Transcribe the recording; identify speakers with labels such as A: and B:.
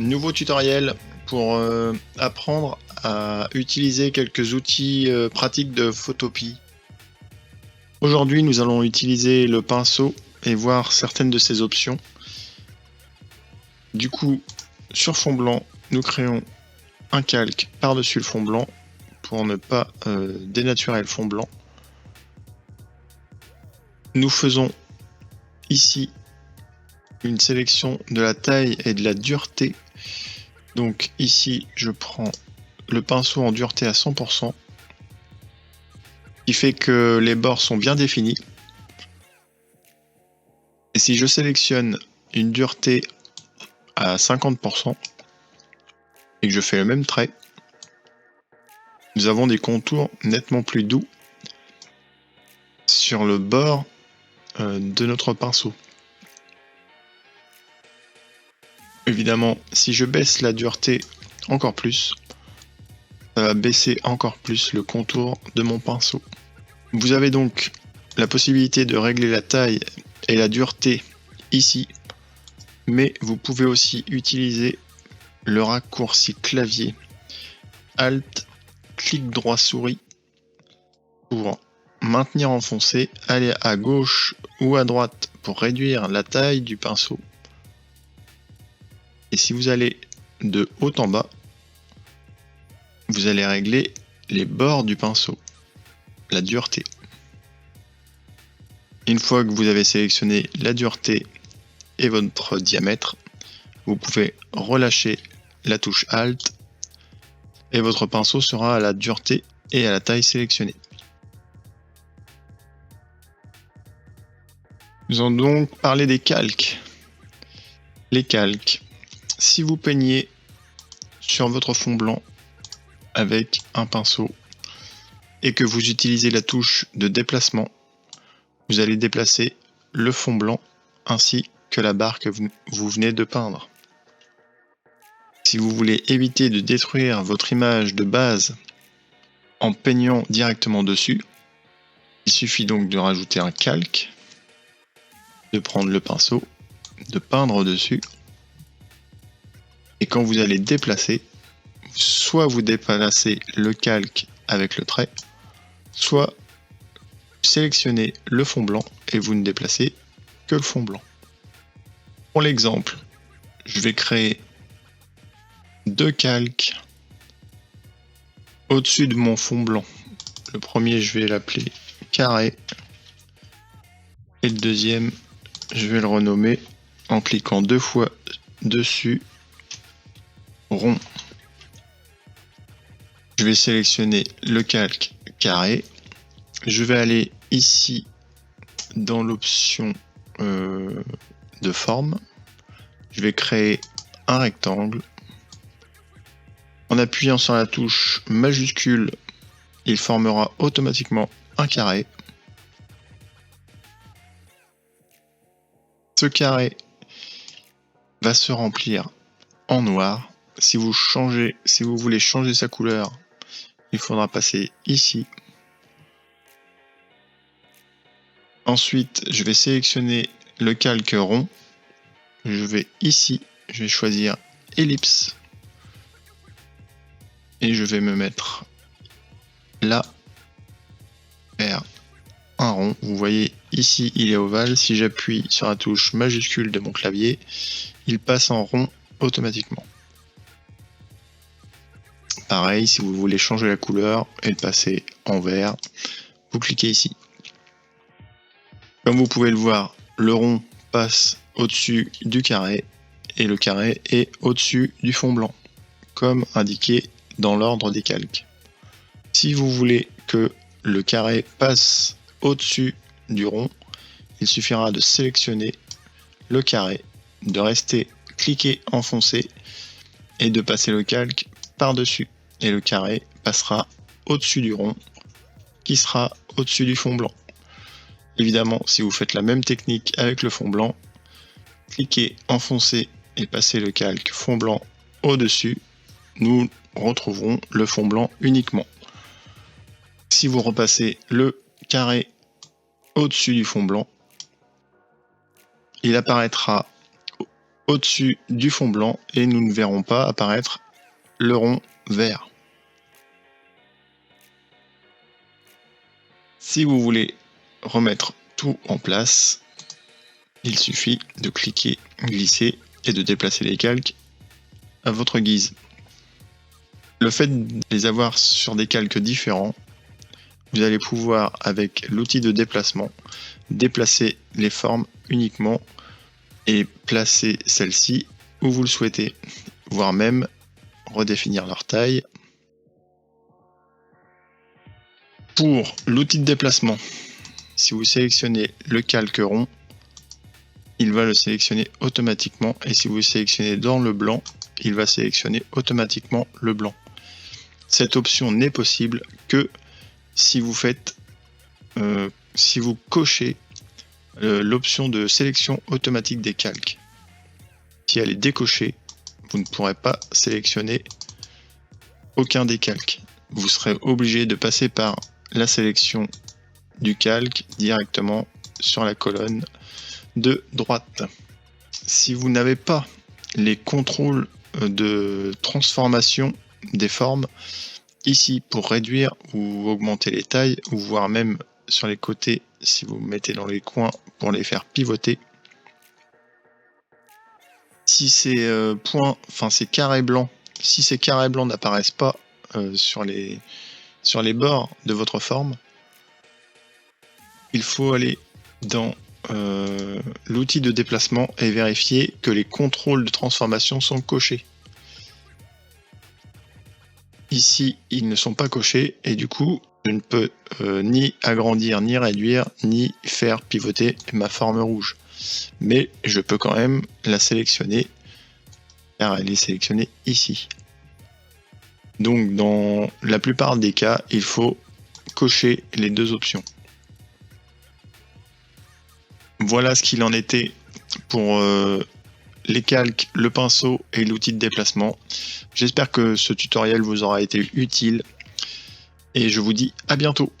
A: Nouveau tutoriel pour apprendre à utiliser quelques outils pratiques de Photopea. Aujourd'hui, nous allons utiliser le pinceau et voir certaines de ses options. Du coup, sur fond blanc, nous créons un calque par-dessus le fond blanc pour ne pas dénaturer le fond blanc. Nous faisons ici une sélection de la taille et de la dureté. Donc ici, je prends le pinceau en dureté à 100%, qui fait que les bords sont bien définis. Et si je sélectionne une dureté à 50% et que je fais le même trait, nous avons des contours nettement plus doux sur le bord de notre pinceau. Évidemment, si je baisse la dureté encore plus, ça va baisser encore plus le contour de mon pinceau. Vous avez donc la possibilité de régler la taille et la dureté ici, mais vous pouvez aussi utiliser le raccourci clavier Alt, clic droit souris pour maintenir enfoncé, aller à gauche ou à droite pour réduire la taille du pinceau. Et si vous allez de haut en bas, vous allez régler les bords du pinceau, la dureté. Une fois que vous avez sélectionné la dureté et votre diamètre, vous pouvez relâcher la touche Alt et votre pinceau sera à la dureté et à la taille sélectionnée. Nous allons donc parler des calques. Les calques. Si vous peignez sur votre fond blanc avec un pinceau et que vous utilisez la touche de déplacement, vous allez déplacer le fond blanc ainsi que la barre que vous venez de peindre. Si vous voulez éviter de détruire votre image de base en peignant directement dessus, il suffit donc de rajouter un calque, de prendre le pinceau, de peindre dessus, et quand vous allez déplacer, soit vous déplacez le calque avec le trait, soit sélectionnez le fond blanc et vous ne déplacez que le fond blanc. Pour l'exemple, je vais créer deux calques au-dessus de mon fond blanc. Le premier, je vais l'appeler carré, et le deuxième, je vais le renommer en cliquant deux fois dessus, rond. Je vais sélectionner le calque carré. Je vais aller ici dans l'option de forme. Je vais créer un rectangle. En appuyant sur la touche majuscule, il formera automatiquement un carré. Ce carré va se remplir en noir. Si vous voulez changer sa couleur, il faudra passer ici. Ensuite, je vais sélectionner le calque rond. Je vais ici, je vais choisir ellipse. Et je vais me mettre là, faire un rond. Vous voyez ici, il est ovale. Si j'appuie sur la touche majuscule de mon clavier, il passe en rond automatiquement. Pareil, si vous voulez changer la couleur et le passer en vert, vous cliquez ici. Comme vous pouvez le voir, le rond passe au-dessus du carré et le carré est au-dessus du fond blanc, comme indiqué dans l'ordre des calques. Si vous voulez que le carré passe au-dessus du rond, il suffira de sélectionner le carré, de rester cliqué enfoncé et de passer le calque par-dessus. Et le carré passera au-dessus du rond, qui sera au-dessus du fond blanc. Évidemment, si vous faites la même technique avec le fond blanc, cliquez, enfoncez et passez le calque fond blanc au-dessus, nous retrouverons le fond blanc uniquement. Si vous repassez le carré au-dessus du fond blanc, il apparaîtra au-dessus du fond blanc et nous ne verrons pas apparaître le rond vert. Si vous voulez remettre tout en place, il suffit de cliquer, glisser et de déplacer les calques à votre guise. Le fait de les avoir sur des calques différents, vous allez pouvoir, avec l'outil de déplacement, déplacer les formes uniquement et placer celles-ci où vous le souhaitez, voire même redéfinir leur taille. Pour l'outil de déplacement, si vous sélectionnez le calque rond, il va le sélectionner automatiquement, et si vous sélectionnez dans le blanc, il va sélectionner automatiquement le blanc. Cette option n'est possible que si vous faites, si vous cochez l'option de sélection automatique des calques. Si elle est décochée, vous ne pourrez pas sélectionner aucun des calques. Vous serez obligé de passer par la sélection du calque directement sur la colonne de droite. Si vous n'avez pas les contrôles de transformation des formes, ici pour réduire ou augmenter les tailles, ou voire même sur les côtés si vous mettez dans les coins pour les faire pivoter, si ces ces carrés blancs, si ces carrés blancs n'apparaissent pas sur les bords de votre forme, il faut aller dans l'outil de déplacement et vérifier que les contrôles de transformation sont cochés. Ici, ils ne sont pas cochés et du coup, je ne peux ni agrandir, ni réduire, ni faire pivoter ma forme rouge. Mais je peux quand même la sélectionner car elle est sélectionnée ici. Donc dans la plupart des cas, il faut cocher les deux options. Voilà ce qu'il en était pour les calques, le pinceau et l'outil de déplacement. J'espère que ce tutoriel vous aura été utile et je vous dis à bientôt.